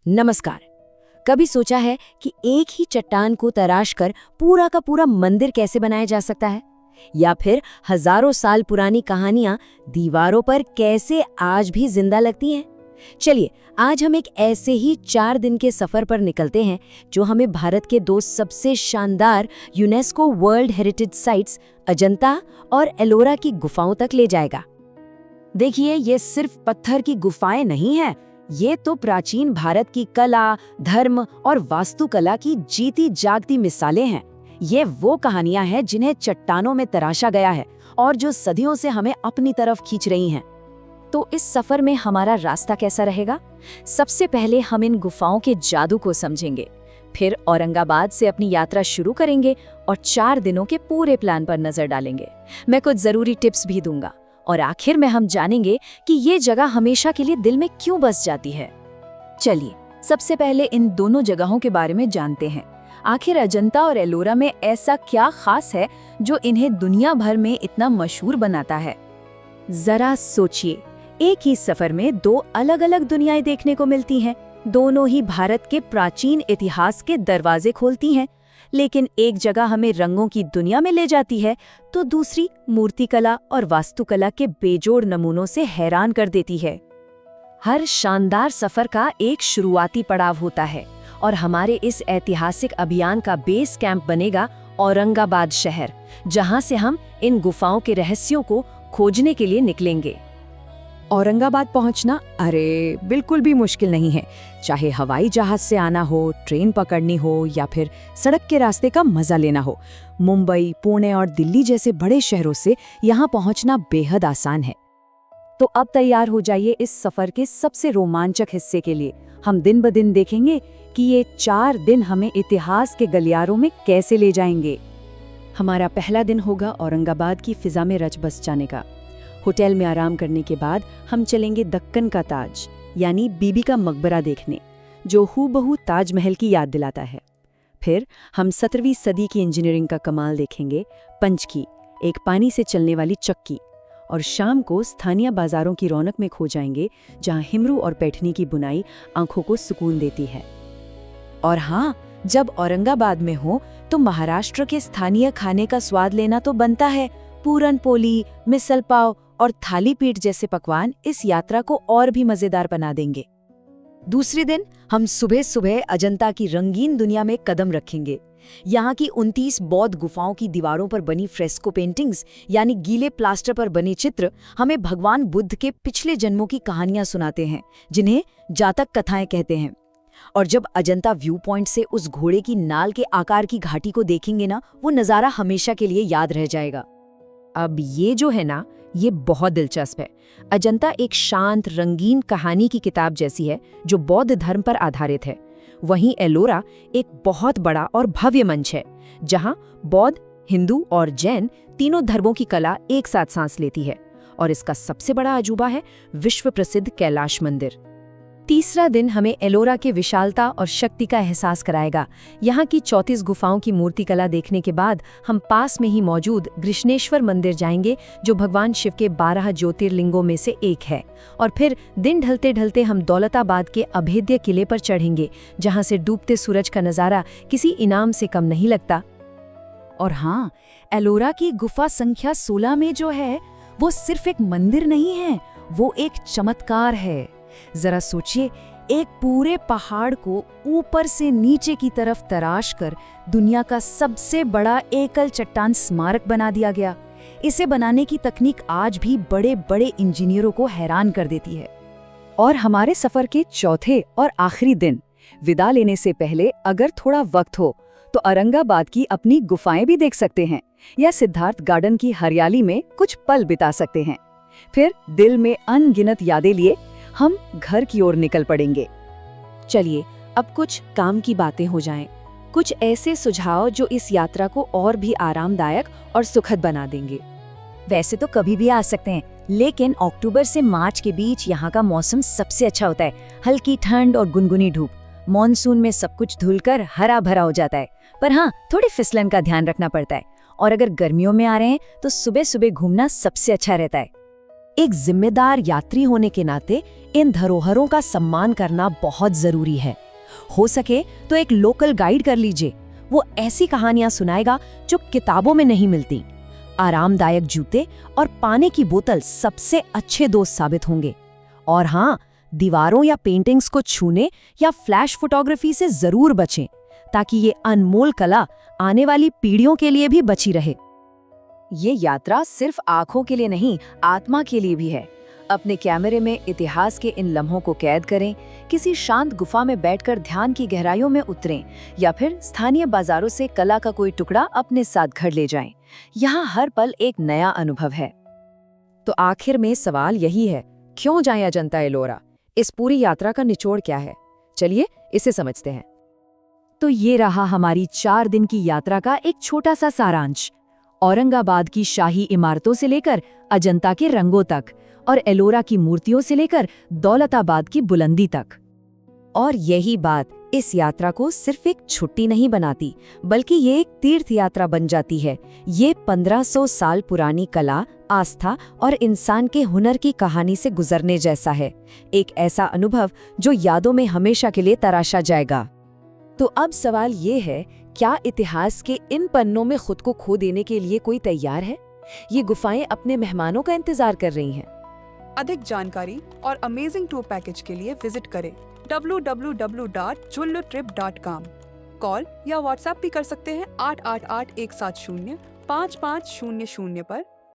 नमस्कार। कभी सोचा है कि एक ही चट्टान को तराश कर पूरा का पूरा मंदिर कैसे बनाया जा सकता है? या फिर हजारों साल पुरानी कहानियां दीवारों पर कैसे आज भी जिंदा लगती हैं? चलिए, आज हम एक ऐसे ही 4 दिन के सफर पर निकलते हैं जो हमें भारत के 2 सबसे शानदार UNESCO world heritage sites Ajanta और एलोरा की गुफाओं तक ले जाएगा। देखिए, ये सिर्फ पत्थर की गुफाएं नहीं हैं, ये तो प्राचीन भारत की कला, धर्म और वास्तुकला की जीती जागती मिसालें हैं। ये वो कहानियां हैं जिन्हें चट्टानों में तराशा गया है और जो सदियों से हमें अपनी तरफ खींच रही हैं। तो इस सफर में हमारा रास्ता कैसा रहेगा? सबसे पहले हम इन गुफाओं के जादू को समझेंगे, फिर औरंगाबाद से अपनी यात्रा शुरू करेंगे और 4 दिनों के पूरे प्लान पर नजर डालेंगे। मैं कुछ जरूरी टिप्स भी दूंगा और आखिर में हम जानेंगे कि ये जगह हमेशा के लिए दिल में क्यों बस जाती है। चलिए, सबसे पहले इन दोनों जगहों के बारे में जानते हैं। आखिर अजंता और एलोरा में ऐसा क्या खास है जो इन्हें दुनिया भर में इतना मशहूर बनाता है? जरा सोचिए, एक ही सफर में 2 अलग-अलग दुनियाएं देखने को मिलती हैं। दोनों ही भारत के प्राचीन इतिहास के दरवाजे खोलती हैं, लेकिन एक जगह हमें रंगों की दुनिया में ले जाती है तो दूसरी मूर्तिकला और वास्तुकला के बेजोड़ नमूनों से हैरान कर देती है। हर शानदार सफर का एक शुरुआती पड़ाव होता है और हमारे इस ऐतिहासिक अभियान का बेस कैंप बनेगा औरंगाबाद शहर, जहां से हम इन गुफाओं के रहस्यों को खोजने के लिए निकलेंगे। औरंगाबाद पहुंचना बिल्कुल भी मुश्किल नहीं है। चाहे हवाई जहाज से आना हो, ट्रेन पकड़नी हो या फिर सड़क के रास्ते का मजा लेना हो, मुंबई, पुणे और दिल्ली जैसे बड़े शहरों से यहाँ पहुंचना बेहद आसान है। तो अब तैयार हो जाइए इस सफर के सबसे रोमांचक हिस्से के लिए। हम दिन ब दिन देखेंगे कि ये 4 दिन हमें इतिहास के गलियारों में कैसे ले जाएंगे। हमारा पहला दिन होगा औरंगाबाद की फिजा में रच बस जाने का। होटल में आराम करने के बाद हम चलेंगे दक्कन का ताज यानी बीबी का मकबरा देखने, जो हूबहू ताजमहल की याद दिलाता है। फिर हम 17वीं सदी की इंजीनियरिंग का कमाल देखेंगे, पंचकी, एक पानी से चलने वाली चक्की। और शाम को स्थानीय बाजारों की रौनक में खो जाएंगे, जहां हिमरू और पैठनी की बुनाई आंखों को सुकून देती है। और हाँ, जब औरंगाबाद में हो तो महाराष्ट्र के स्थानीय खाने का स्वाद लेना तो बनता है। पूरन पोली, मिसल पाव और थाली पीठ जैसे पकवान इस यात्रा को और भी मजेदार बना देंगे। दूसरे दिन हम सुबह सुबह अजंता की रंगीन दुनिया में कदम रखेंगे। यहाँ की 29 बौद्ध गुफाओं की दीवारों पर बनी फ्रेस्को पेंटिंग्स यानी गीले प्लास्टर पर बने चित्र हमें भगवान बुद्ध के पिछले जन्मों की कहानियां सुनाते हैं, जिन्हें जातक कथाएं कहते हैं। और जब अजंता व्यू पॉइंट से उस घोड़े की नाल के आकार की घाटी को देखेंगे ना, वो नज़ारा हमेशा के लिए याद रह जाएगा। अब ये जो है ना, ये बहुत दिलचस्प है। अजंता एक शांत रंगीन कहानी की किताब जैसी है जो बौद्ध धर्म पर आधारित है। वहीं एलोरा एक बहुत बड़ा और भव्य मंच है जहां बौद्ध, हिंदू और जैन तीनों धर्मों की कला एक साथ सांस लेती है। और इसका सबसे बड़ा अजूबा है विश्व प्रसिद्ध कैलाश मंदिर। तीसरा दिन हमें एलोरा के विशालता और शक्ति का एहसास कराएगा। यहाँ की 34 गुफाओं की मूर्तिकला देखने के बाद हम पास में ही मौजूद कृष्णेश्वर मंदिर जाएंगे, जो भगवान शिव के 12 ज्योतिर्लिंगों में से एक है। और फिर दिन ढलते ढलते हम दौलताबाद के अभेद्य किले पर चढ़ेंगे, जहाँ से डूबते सूरज का नज़ारा किसी इनाम से कम नहीं लगता। और हाँ, एलोरा की गुफा संख्या 16 में जो है, वो सिर्फ एक मंदिर नहीं है, वो एक चमत्कार है। जरा सोचिए, एक पूरे पहाड़ को ऊपर से नीचे की तरफ तराश कर दुनिया का सबसे बड़ा एकल चट्टान स्मारक बना दिया गया। इसे बनाने की तकनीक आज भी बड़े बड़े इंजीनियरों को हैरान कर देती है। और हमारे सफर के चौथे और आखिरी दिन विदा लेने से पहले अगर थोड़ा वक्त हो तो औरंगाबाद की अपनी गुफाएं भी देख सकते हैं या सिद्धार्थ गार्डन की हरियाली में कुछ पल बिता सकते हैं। फिर दिल में अनगिनत यादें लिए हम घर की ओर निकल पड़ेंगे। चलिए, अब कुछ काम की बातें हो जाएं। कुछ ऐसे सुझाव जो इस यात्रा को और भी आरामदायक और सुखद बना देंगे। वैसे तो कभी भी आ सकते हैं, लेकिन अक्टूबर से मार्च के बीच यहाँ का मौसम सबसे अच्छा होता है। हल्की ठंड और गुनगुनी धूप। मॉनसून में सब कुछ धुलकर हरा भरा हो जाता है, पर हाँ, थोड़ी फिसलन का ध्यान रखना पड़ता है। और अगर गर्मियों में आ रहे हैं तो सुबह सुबह घूमना सबसे अच्छा रहता है। एक जिम्मेदार यात्री होने के नाते इन धरोहरों का सम्मान करना बहुत जरूरी है। हो सके तो एक लोकल गाइड कर लीजिए, वो ऐसी कहानियां सुनाएगा जो किताबों में नहीं मिलती। आरामदायक जूते और पानी की बोतल सबसे अच्छे दोस्त साबित होंगे। और हाँ, दीवारों या पेंटिंग्स को छूने या फ्लैश फोटोग्राफी से जरूर बचें, ताकि ये अनमोल कला आने वाली पीढ़ियों के लिए भी बची रहे। ये यात्रा सिर्फ आंखों के लिए नहीं, आत्मा के लिए भी है। अपने कैमरे में इतिहास के इन लम्हों को कैद करें, किसी शांत गुफा में बैठकर ध्यान की गहराइयों में उतरें, या फिर स्थानीय बाजारों से कला का कोई टुकड़ा अपने साथ घर ले जाएं। यहाँ हर पल एक नया अनुभव है। तो आखिर में सवाल यही है, क्यों जाएं अजंता एलोरा? इस पूरी यात्रा का निचोड़ क्या है? चलिए इसे समझते हैं। तो ये रहा हमारी 4 दिन की यात्रा का एक छोटा सा सारांश। औरंगाबाद की शाही इमारतों से लेकर अजंता के रंगों तक, और एलोरा की मूर्तियों से लेकर दौलताबाद की बुलंदी तक। और यही बात इस यात्रा को सिर्फ एक छुट्टी नहीं बनाती, बल्कि ये एक तीर्थ यात्रा बन जाती है। ये 1500 साल पुरानी कला, आस्था और इंसान के हुनर की कहानी से गुजरने जैसा है। एक ऐसा अनुभव जो यादों में हमेशा के लिए तराशा जाएगा। तो अब सवाल ये है, क्या इतिहास के इन पन्नों में खुद को खो देने के लिए कोई तैयार है? ये गुफाएं अपने मेहमानों का इंतजार कर रही हैं। अधिक जानकारी और अमेजिंग टूर पैकेज के लिए विजिट करें www.jullutrip.com। कॉल या व्हाट्सएप भी कर सकते हैं 888-170-5500 पर।